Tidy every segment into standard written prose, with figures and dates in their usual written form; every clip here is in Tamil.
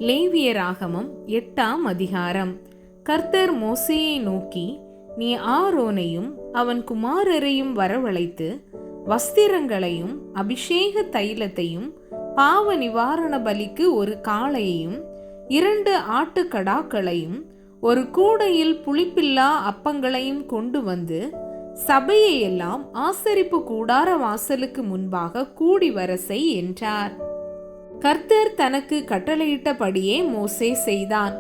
லேவியராகமம் 8ஆம் அதிகாரம். கர்த்தர் மோசேயை நோக்கி, நீ ஆரோனையும் அவன் குமாரரையும் வரவழைத்து வஸ்திரங்களையும் அபிஷேக தைலத்தையும் பாவ நிவாரண பலிக்கு ஒரு காளையையும் 2 ஆட்டுக்கடாக்களையும் ஒரு கூடையில் புளிப்பில்லா அப்பங்களையும் கொண்டு வந்து சபையை எல்லாம் ஆசரிப்பு கூடார வாசலுக்கு முன்பாக கூடி வர செய் என்றார். கர்த்தர் தனக்கு கட்டளையிட்டபடியே மோசே செய்தான்.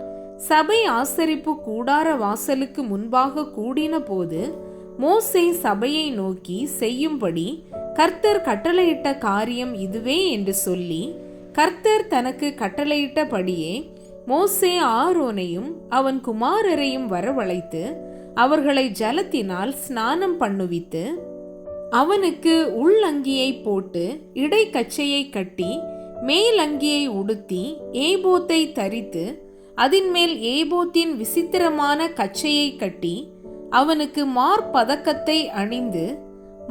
சபை ஆசரிப்பு கூடார வாசலுக்கு முன்பாக கூடின போது மோசே சபையை நோக்கி, செய்யும்படி கர்த்தர் கட்டளையிட்ட காரியம் இதுவே என்று சொல்லி, கர்த்தர் தனக்கு கட்டளையிட்டபடியே மோசே ஆரோனையும் அவன் குமாரரையும் வரவழைத்து அவர்களை ஜலத்தினால் ஸ்நானம் பண்ணுவித்து, அவனுக்கு உள்ளங்கியை போட்டு இடைக்கச்சையை கட்டி மேல் அங்கியை உடுத்தி ஏபோத்தை தரித்து அதின் மேல் ஏபோத்தின் விசித்திரமான கச்சையை கட்டி அவனுக்கு மார்பதக்கத்தை அணிந்து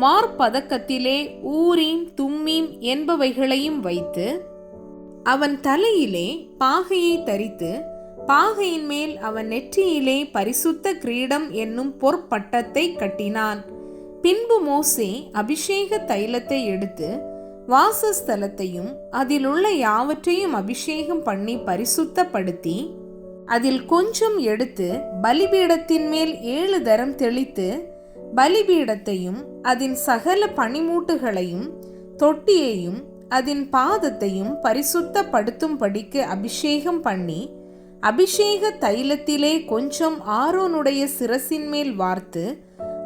மார்பதக்கத்திலே ஊரீம் தும்மீம் என்பவைகளையும் வைத்து அவன் தலையிலே பாகையை தரித்து பாகையின் மேல் அவன் நெற்றியிலே பரிசுத்த கிரீடம் என்னும் பொற்பட்டத்தை கட்டினான். பின்பு மோசே அபிஷேக தைலத்தை எடுத்து வாசஸ்தலத்தையும் அதில் உள்ள யாவற்றையும் அபிஷேகம் பண்ணி பரிசுத்தப்படுத்தி அதில் கொஞ்சம் எடுத்து பலிபீடத்தின் மேல் 7 தரம் தெளித்து பலிபீடத்தையும் அதன் சகல பனிமூட்டுகளையும் தொட்டியையும் அதன் பாதத்தையும் பரிசுத்தப்படுத்தும்படிக்கு அபிஷேகம் பண்ணி அபிஷேக தைலத்திலே கொஞ்சம் ஆரோனுடைய சிரசின் மேல் வார்த்து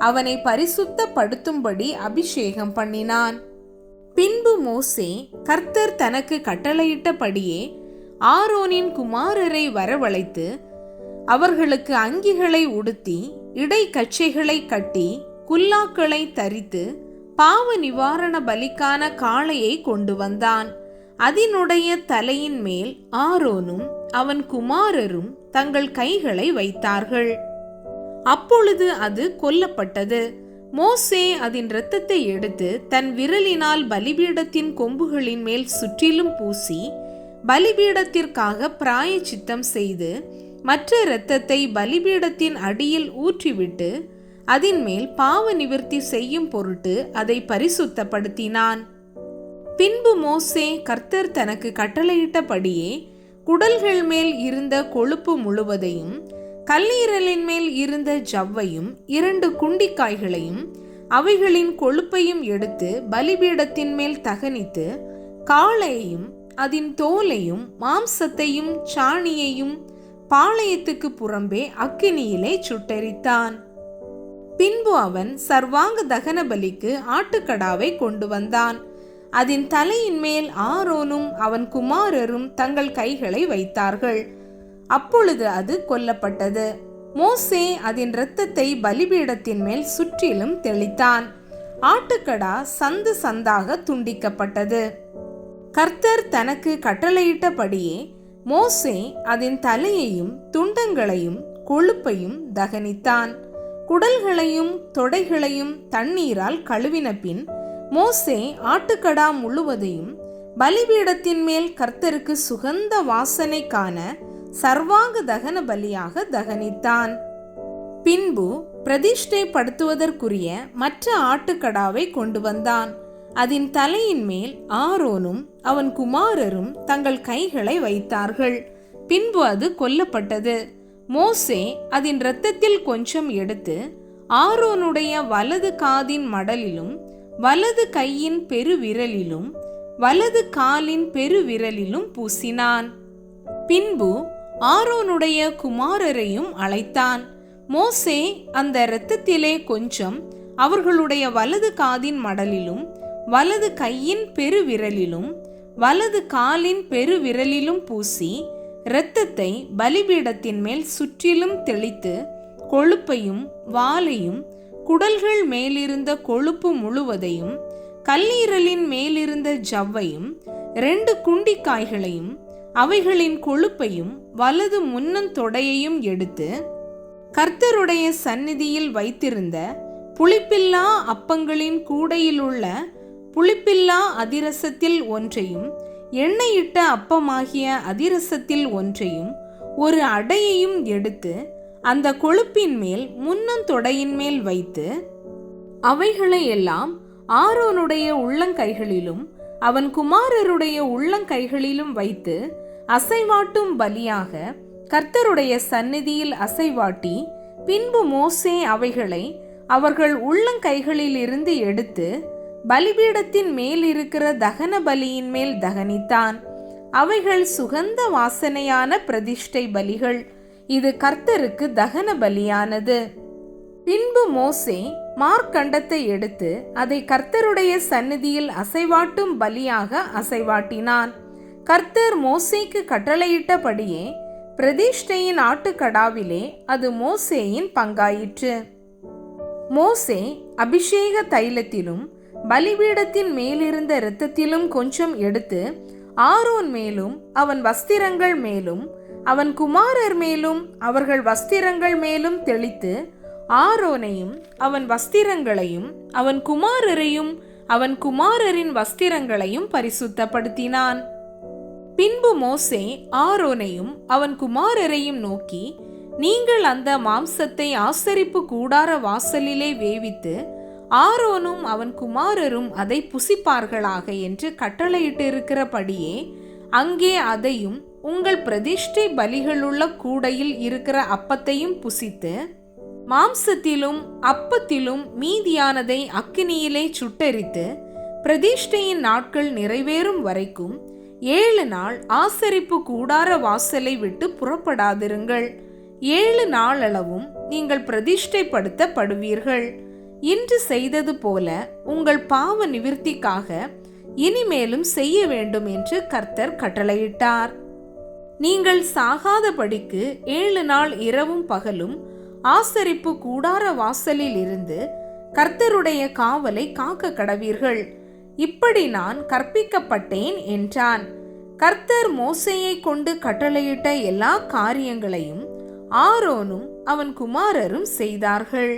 அவனை பரிசுத்தப்படுத்தும்படி அபிஷேகம் பண்ணினான். பின்பு மோசே கர்த்தர் தனக்கு கட்டளையிட்டபடியே ஆரோனின் குமாரரை வரவழைத்து அவர்களுக்கு அங்கிகளை உடுத்தி இடைக்கச்சைகளை கட்டி குல்லாக்களை தரித்து பாவ நிவாரண பலிக்கான காளையை கொண்டு வந்தான். அதனுடைய தலையின் மேல் ஆரோனும் அவன் குமாரரும் தங்கள் கைகளை வைத்தார்கள். அப்பொழுது அது கொல்லப்பட்டது. மோசே அதன் இரத்தத்தை எடுத்து தன் விரலினால் பலிபீடத்தின் கொம்புகளின் மேல் சுற்றிலும் பூசி பலிபீடத்திற்காக பிராயச்சித்தம் செய்து மற்ற இரத்தத்தை பலிபீடத்தின் அடியில் ஊற்றிவிட்டு அதன் மேல் பாவ நிவர்த்தி செய்யும் பொருட்டு அதை பரிசுத்தப்படுத்தினான். பின்பு மோசே கர்த்தர் தனக்கு கட்டளையிட்டபடியே குடல்கள் மேல் இருந்த கொழுப்பு முழுவதையும் கல்லீரலின் மேல் இருந்த ஜவ்வையும் 2 குண்டிக்காய்களையும் அவைகளின் கொழுப்பையும் எடுத்து பலிபீடத்தின் மேல் தகனித்து காளையையும் அதன் தோலையும் மாம்சத்தையும் சாணியையும் பாளையத்துக்கு புறம்பே அக்கினியிலே சுட்டெரித்தான். பின்பு அவன் சர்வாங்க தகன பலிக்கு ஆட்டுக்கடாவை கொண்டு வந்தான். அதன் தலையின் மேல் ஆரோனும் அவன் குமாரரும் தங்கள் கைகளை வைத்தார்கள். அப்பொழுது அது கொல்லப்பட்டது. மோசே அதன் இரத்தத்தை பலிபீடத்தின் மேல் சுற்றிலும் தெளித்தான். ஆட்டுக்கடா சந்து சந்தாக துண்டிக்கப்பட்டது. கர்த்தர் தனக்கு கட்டளையிட்டபடியே மோசே அதன் தலையையும் துண்டங்களையும் கொழுப்பையும் தகனித்தான். குடல்களையும் தொடைகளையும் தண்ணீரால் கழுவின பின் மோசே ஆட்டுக்கடா முழுவதையும் பலிபீடத்தின் மேல் கர்த்தருக்கு சுகந்த வாசனைக்கான சர்வாங்க தகன பலியாக தகனித்தான். பின்பு பிரதிஷ்டைப்படுத்துவதற்குரிய மற்ற ஆட்டுக்கடாவை கொண்டு வந்தான். அதன் தலையின் மேல் ஆரோனும் அவன் குமாரரும் தங்கள் கைகளை வைத்தார்கள். பின்பு அது கொல்லப்பட்டது. மோசே அதன் இரத்தத்தில் கொஞ்சம் எடுத்து ஆரோனுடைய வலது காதின் மடலிலும் வலது கையின் பெருவிரலிலும் வலது காலின் பெருவிரலிலும் பூசினான். பின்பு ஆரோனுடைய குமாரரையும் அழைத்தான். மோசே அந்த இரத்தத்திலே கொஞ்சம் அவர்களுடைய வலது காதின் மடலிலும் வலது கையின் பெருவிரலிலும் வலது காலின் பெருவிரலிலும் பூசி இரத்தத்தை பலிபீடத்தின் மேல் சுற்றிலும் தெளித்து கொழுப்பையும் வாலையும் குடல்கள் மேலிருந்த கொழுப்பு முழுவதையும் கல்லீரலின் மேலிருந்த ஜவ்வையும் 2 குண்டிக்காய்களையும் அவைகளின் கொழுப்பையும் வலது முன்னந்தொடையையும் எடுத்து கர்த்தருடைய சந்நிதியில் வைத்திருந்த புளிப்பில்லா அப்பங்களின் கூடையிலுள்ள புளிப்பில்லா அதிரசத்தில் ஒன்றையும் எண்ணெயிட்ட அப்பமாகிய அதிரசத்தில் ஒன்றையும் ஒரு அடையையும் எடுத்து அந்த கொழுப்பின் மேல் முன்னந்தொடையின் மேல் வைத்து அவைகளை எல்லாம் ஆரோனுடைய உள்ளங்கைகளிலும் அவன் குமாரருடைய உள்ளங்கைகளிலும் வைத்து அசைவாட்டும் பலியாக கர்த்தருடைய சந்நிதியில் அசைவாட்டி, பின்பு மோசே அவைகளை அவர்கள் உள்ளங்கைகளில் இருந்து எடுத்து பலிபீடத்தின் மேல் இருக்கிற தகன பலியின் மேல் தகனித்தான். அவைகள் சுகந்த வாசனையான பிரதிஷ்டை பலிகள். இது கர்த்தருக்கு தகன பலியானது. பின்பு மோசே மார்க்கண்டத்தை எடுத்து அதை கர்த்தருடைய சந்நிதியில் அசைவாட்டும் பலியாக அசைவாட்டினான். கர்த்தர் மோசேக்கு கட்டளையிட்டபடியே பிரதிஷ்டையின் ஆட்டுக்கடாவிலே அது மோசேயின் பங்காயிற்று. மோசே அபிஷேக தைலத்திலும் பலிபீடத்தின் மேலிருந்த இரத்தத்திலும் கொஞ்சம் எடுத்து ஆரோன் மேலும் அவன் வஸ்திரங்கள் மேலும் அவன் குமாரர் மேலும் அவர்கள் வஸ்திரங்கள் மேலும் தெளித்து, ஆரோனையும் அவன் வஸ்திரங்களையும் அவன் குமாரரையும் அவன் குமாரரின் வஸ்திரங்களையும் பரிசுத்தப்படுத்தினான். பின்பு மோசே ஆரோனையும் அவன் குமாரரையும் நோக்கி, நீங்கள் அந்த மாம்சத்தை ஆசரிப்பு கூடார வாசலிலே வேவித்து ஆரோனும் அவன் குமாரரும் அதை புசிப்பார்களாக என்று கட்டளையிட்டிருக்கிறபடியே அங்கே அதையும் உங்கள் பிரதிஷ்டை பலிகளுள்ள கூடையில் இருக்கிற அப்பத்தையும் புசித்து, மாம்சத்திலும் அப்பத்திலும் மீதியானதை அக்கினியிலே சுட்டெரித்து, பிரதிஷ்டையின் நாட்கள் நிறைவேறும் வரைக்கும் 7 நாள் ஆசரிப்பு கூடார வாசலை விட்டு புறப்படாதிருங்கள். 7 நாளளவும் நீங்கள் பிரதிஷ்டைப்படுத்தப்படுவீர்கள். இன்று செய்தது போல உங்கள் பாவ நிவிர்த்திக்காக இனிமேலும் செய்ய வேண்டும் என்று கர்த்தர் கட்டளையிட்டார். நீங்கள் சாகாதபடிக்கு 7 நாள் இரவும் பகலும் ஆசரிப்பு கூடார வாசலில் இருந்து கர்த்தருடைய காவலை காக்க கடவீர்கள். இப்படி நான் கற்பிக்கப்பட்டேன் என்றான். கர்த்தர் மோசேயை கொண்டு கட்டளையிட்ட எல்லா காரியங்களையும் ஆரோனும் அவன் குமாரரும் செய்தார்கள்.